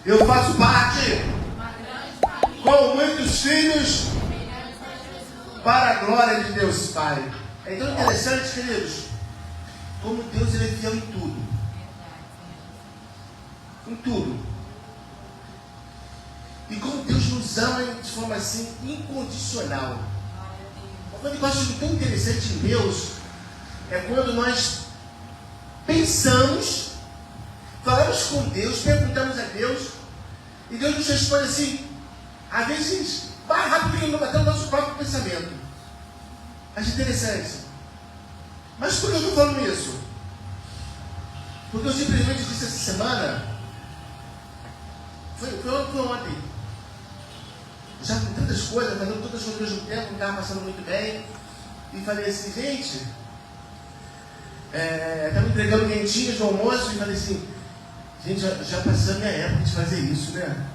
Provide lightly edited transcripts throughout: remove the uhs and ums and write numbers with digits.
Eu faço parte com muitos filhos para a glória de Deus Pai. É tão interessante, queridos, como Deus ele é fiel em tudo. Em tudo. E como Deus nos ama de forma assim incondicional. Uma coisa tão interessante em Deus é quando nós pensamos, falamos com Deus, perguntamos a Deus, e Deus nos responde assim, às vezes, mais rápido até o nosso próprio pensamento. Acho interessante. Mas por que eu estou falando isso? Porque eu simplesmente disse essa semana, foi ontem, já com tantas coisas, fazendo todas as coisas ao mesmo tempo, não estava passando muito bem, e falei assim, gente, estava entregando quentinhas no almoço, e falei assim, gente, já passou a minha época de fazer isso, né?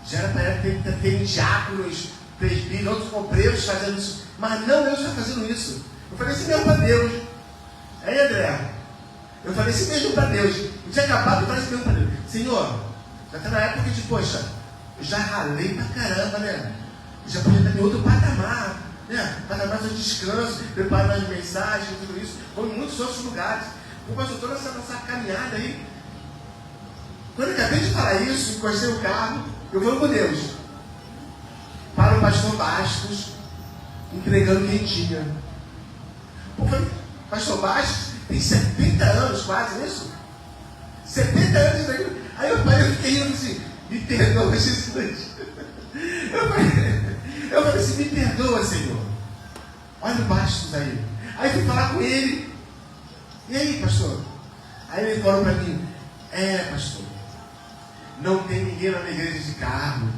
Já era para época de ter diáconos, presbíteros, outros obreiros fazendo isso, mas não eu já fazendo isso. Eu falei assim mesmo para Deus. Aí, André, eu falei assim mesmo para Deus. Eu tinha acabado de falar assim mesmo para Deus. Senhor, já está na época de, poxa, eu já ralei pra caramba, né? Eu já podia estar em outro patamar, né? Patamar de descanso, preparando as mensagens, tudo isso. Vou em muitos outros lugares. Mas eu estou nessa caminhada aí. Quando eu acabei de falar isso, encostei o carro, eu vou com Deus. Para o pastor Bastos, entregando quentinha. Eu falei, pastor Bastos tem 70 anos quase, não é isso? 70 anos aí. Aí eu parei, eu fiquei rindo assim, me perdoa, Jesus. Eu falei assim, me perdoa, Senhor. Olha o Bastos aí. Aí fui falar com ele. E aí, pastor? Aí ele falou para mim, pastor, não tem ninguém na minha igreja de carro.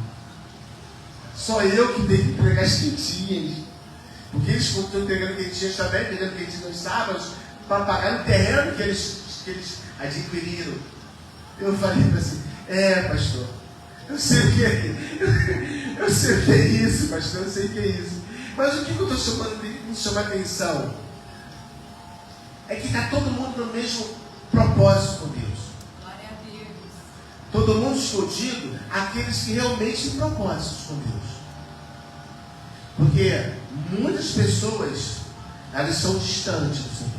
Só eu que tenho que entregar as quentinhas. Porque eles estão entregando quentinhas também, entregando quentinhas nos sábados, para pagar no terreno que eles adquiriram. Eu falei para assim, pastor, eu sei o que é, eu sei o que é isso, pastor, eu sei o que é isso. Mas o que eu estou me chamando a atenção é que está todo mundo no mesmo propósito com Deus. Glória a Deus. Todo mundo, estou digo, aqueles que realmente têm propósitos com Deus. Porque muitas pessoas, elas são distantes do Senhor.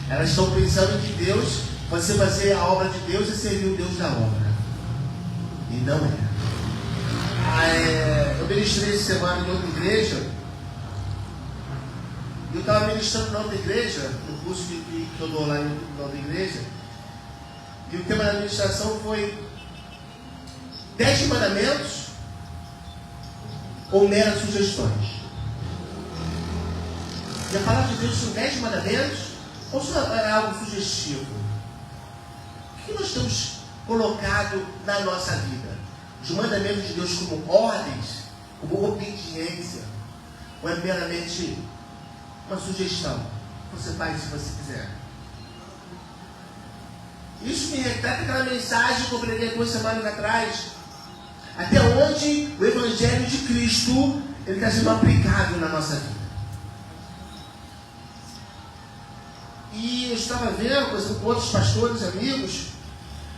Elas estão pensando que Deus, você fazer a obra de Deus e servir o Deus da obra. E não é. Eu ministrei essa semana em outra igreja. Eu estava ministrando na outra igreja, no curso que eu dou lá na outra igreja. E o tema da administração foi 10 mandamentos ou meras sugestões. E a palavra de Deus são 10 mandamentos ou só é algo sugestivo? O que nós temos colocado na nossa vida? Os mandamentos de Deus como ordens, como obediência, ou é meramente uma sugestão? Você faz se você quiser. Isso me retrata aquela mensagem que eu preguei 2 semanas atrás. Até onde o Evangelho de Cristo ele está sendo aplicado na nossa vida. E eu estava vendo com outros pastores, amigos,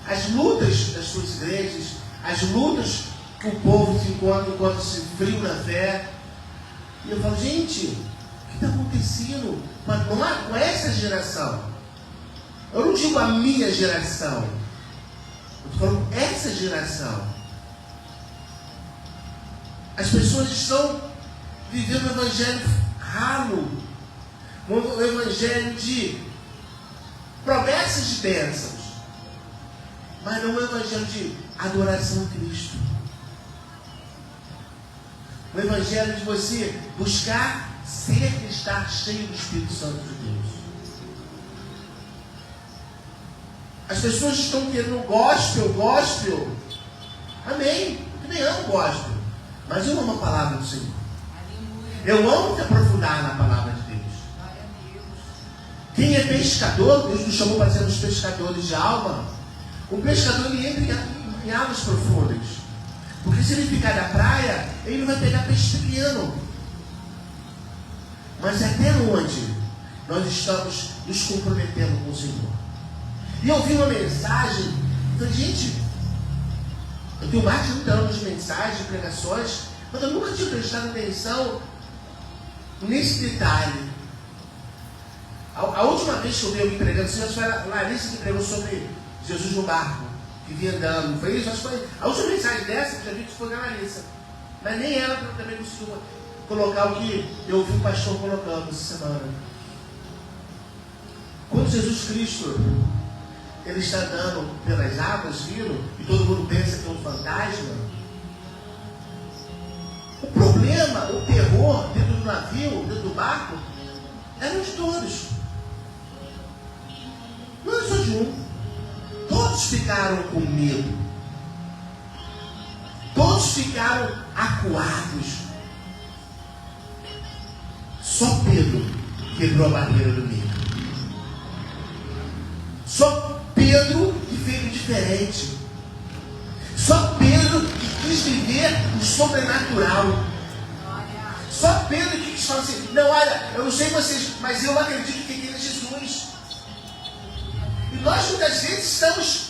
as lutas das suas igrejas, as lutas que o povo se encontra se frio na fé. E eu falo, gente, o que está acontecendo com essa geração? Eu não digo a minha geração, eu estou falando essa geração. As pessoas estão vivendo um evangelho ralo, um evangelho de promessas de bênçãos, mas não um evangelho de adoração a Cristo. O evangelho de você buscar sempre estar cheio do Espírito Santo de Deus. As pessoas estão querendo gospel. Amém. Eu também amo gospel. Mas eu amo a palavra do Senhor. Eu amo te aprofundar na palavra de Deus. Quem é pescador, Deus nos chamou para sermos pescadores de alma. O pescador ele entra em águas profundas. Porque se ele ficar na praia, ele não vai pegar peixe pequeno. Mas até onde nós estamos nos comprometendo com o Senhor? E eu vi uma mensagem Eu falei, gente, eu tenho mais de 30 anos de mensagens, de pregações, mas eu nunca tinha prestado atenção nesse detalhe. A última vez que eu vi alguém pregando, acho que foi a Larissa que pregou sobre Jesus no barco, que vinha andando. Foi isso? Acho que foi a última mensagem dessa que eu já vi que foi a Larissa. Mas nem ela também conseguiu colocar o que eu ouvi o pastor colocando essa semana. Quando Jesus Cristo ele está andando pelas águas, vindo, e todo mundo pensa que é um fantasma, o problema, o terror dentro do navio, dentro do barco, eram de todos. Não é só de um. Todos ficaram com medo. Todos ficaram acuados. Só Pedro quebrou a barreira do medo. Só Pedro que veio diferente. Só Pedro que quis viver o sobrenatural. Só Pedro que quis falar assim, não, olha, eu não sei vocês, mas eu acredito que ele é Jesus. E nós muitas vezes estamos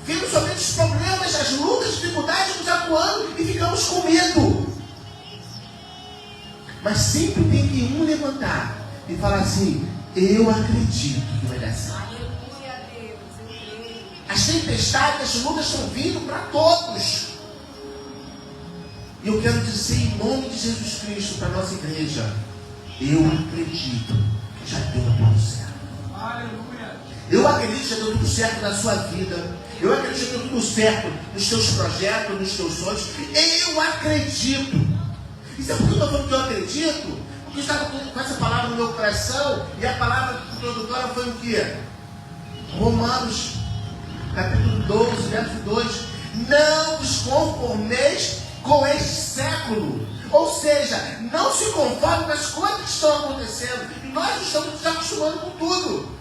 vendo somente os problemas, as lutas, as dificuldades nos acuando e ficamos com medo. Mas sempre tem que um levantar e falar assim, eu acredito que vai dar certo. Aleluia a Deus, eu creio. As tempestades, as lutas estão vindo para todos. E eu quero dizer em nome de Jesus Cristo para a nossa igreja, eu acredito que já deu tudo certo. Aleluia. Eu acredito que já deu tudo certo na sua vida. Eu acredito que já deu tudo certo nos seus projetos, nos seus sonhos. Eu acredito. E sabe por que eu estou falando que eu acredito? Porque eu estava com essa palavra no meu coração e a palavra introdutória foi o quê? Romanos, capítulo 12, verso 2. Não vos conformeis com este século. Ou seja, não se conforme com as coisas que estão acontecendo. E nós estamos nos acostumando com tudo.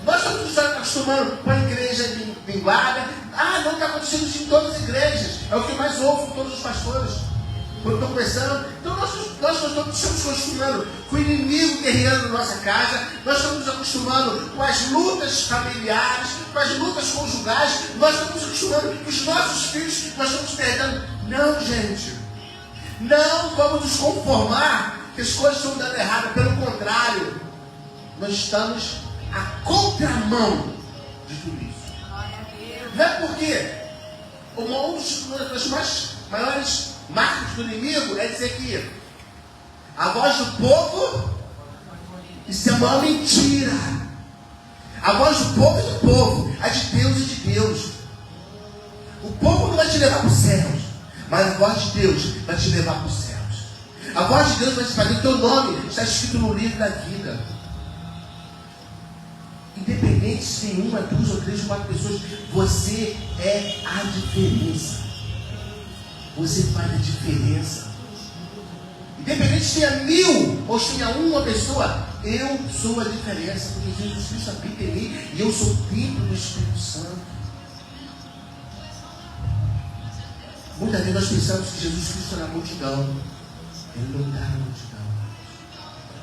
Nós estamos nos acostumando com a igreja minguada. Ah, não está acontecendo isso em todas as igrejas. É o que mais ouvo com todos os pastores. Quando estão conversando. Então nós estamos acostumando com o inimigo guerreando na nossa casa. Nós estamos nos acostumando com as lutas familiares, com as lutas conjugais. Nós estamos acostumando com os nossos filhos. Nós estamos perdendo. Não, gente. Não vamos nos conformar que as coisas estão dando errado. Pelo contrário, nós estamos à contramão de tudo isso. Não é porque uma das maiores marcas do inimigo é dizer que a voz do povo, isso é uma mentira. A voz do povo é do povo, a de Deus é de Deus. O povo não vai te levar para os céus, mas a voz de Deus vai te levar para os céus. A voz de Deus vai te fazer, o teu nome está escrito no livro da vida. Independente se tem uma, duas ou três ou quatro pessoas, você é a diferença. Você faz a diferença. Independente se tenha 1000 ou se tenha uma pessoa, eu sou a diferença, porque Jesus Cristo habita em mim e eu sou templo do Espírito Santo. Muitas vezes nós pensamos que Jesus Cristo está na multidão. Ele não está na multidão.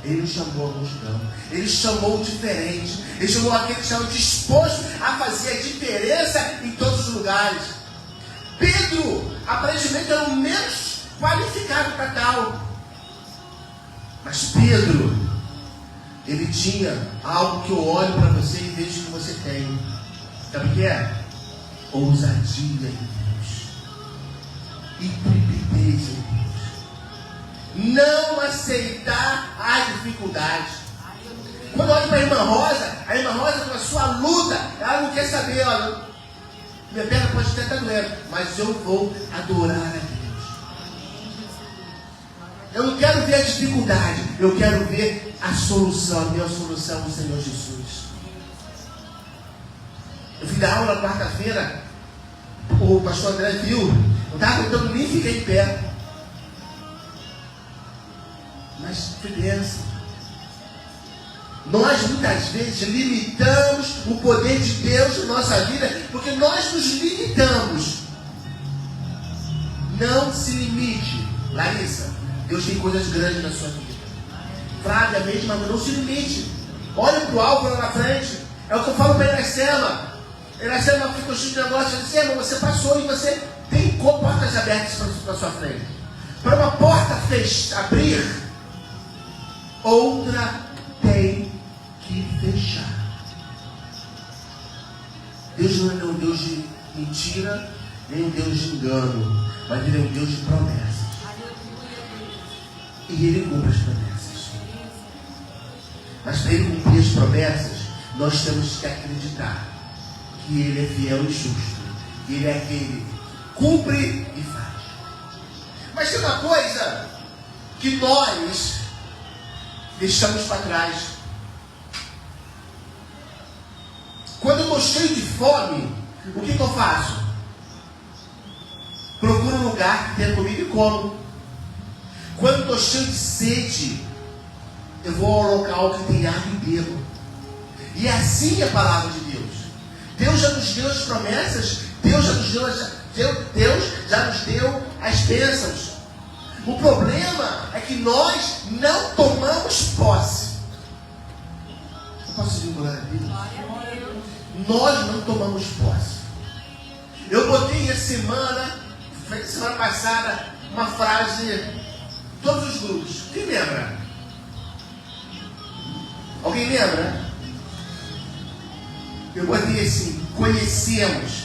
Ele não chamou a multidão. Ele chamou o diferente. Ele chamou aquele que estava disposto a fazer a diferença em todos os lugares. Pedro, aparentemente, era o menos qualificado para tal. Mas Pedro, ele tinha algo que eu olho para você e vejo que você tem. Sabe o que é? Ousadia em Deus. Intrepidez em Deus. Não aceitar a dificuldade. Quando eu olho para a irmã Rosa com a sua luta, ela não quer saber, olha, minha perna pode até estar doendo, mas eu vou adorar a Deus. Eu não quero ver a dificuldade, eu quero ver a solução, a minha solução no Senhor Jesus. Eu fui dar aula na quarta-feira, o pastor André viu, eu estava tentando nem ficar em pé. Mas criança, nós muitas vezes limitamos o poder de Deus na nossa vida, porque nós nos limitamos. Não se limite. Larissa, Deus tem coisas grandes na sua vida. Flávia, a mesma, mas não se limite. Olha para o alvo lá na frente. É o que eu falo para a Iracema. Iracema ficou cheio de negócio. Eu disse, irmão, você passou e você tem portas abertas para sua frente. Para uma porta abrir, outra tem que fechar. Deus não é um Deus de mentira, nem um Deus de engano, mas Ele é um Deus de promessas. E Ele cumpre as promessas. Mas para Ele cumprir as promessas, nós temos que acreditar que Ele é fiel e justo. Que Ele é aquele que cumpre e faz. Mas tem uma coisa que nós deixamos para trás. Quando eu estou cheio de fome, o que eu faço? Procuro um lugar que tenha comida e como. Quando eu estou cheio de sede, eu vou ao local que tem água e bebo. E assim é a palavra de Deus. Deus já nos deu as promessas, Deus já nos deu as bênçãos. O problema é que nós não tomamos posse. Eu posso dizer glória a Deus? Nós não tomamos posse. Eu botei essa semana passada, uma frase, todos os grupos. Quem lembra? Alguém lembra? Eu botei assim: conhecemos,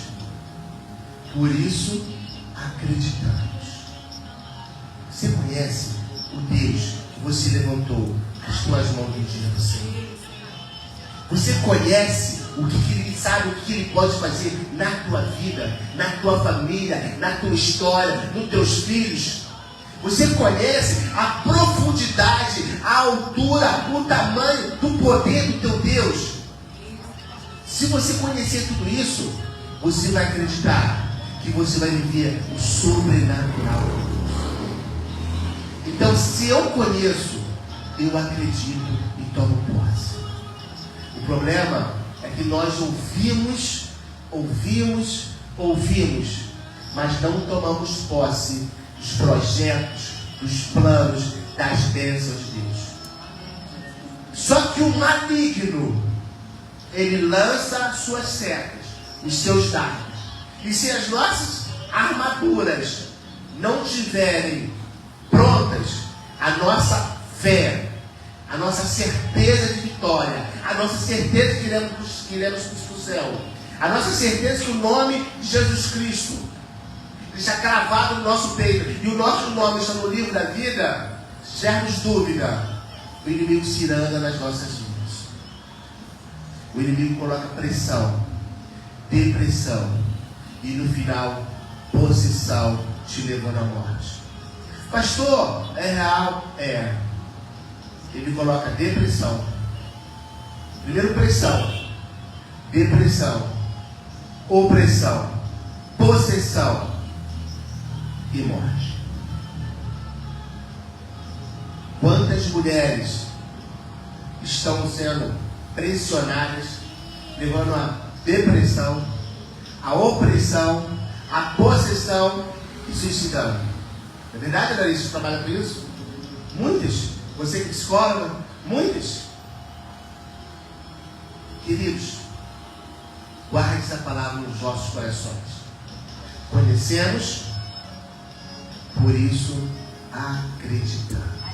por isso acreditamos. Você conhece o Deus que você levantou as suas mãos no dia do Senhor? Você conhece o que Ele sabe, o que Ele pode fazer na tua vida, na tua família, na tua história, nos teus filhos? Você conhece a profundidade, a altura, o tamanho do poder do teu Deus? Se você conhecer tudo isso, você vai acreditar que você vai viver o sobrenatural. Então, se eu conheço, eu acredito e tomo posse. O problema é que nós ouvimos, mas não tomamos posse dos projetos, dos planos, das bênçãos de Deus. Só que o maligno, ele lança suas setas, os seus dardos. E se as nossas armaduras não estiverem prontas, a nossa fé, a nossa certeza de vitória, a nossa certeza de que iremos para o céu, a nossa certeza que o nome de Jesus Cristo está cravado no nosso peito e o nosso nome está no livro da vida, se tivermos dúvida, o inimigo se iranda nas nossas vidas. O inimigo coloca pressão, depressão e no final, possessão te levando à morte. Pastor, é real? É. Ele coloca depressão. Primeiro pressão, depressão, opressão, possessão e morte. Quantas mulheres estão sendo pressionadas, levando a depressão, a opressão, a possessão e suicidando? É verdade, Larissa? Você trabalha com isso? Muitas. Você que é psicóloga? Muitas. Queridos, guarde essa palavra nos vossos corações. Conhecemos, por isso acreditamos.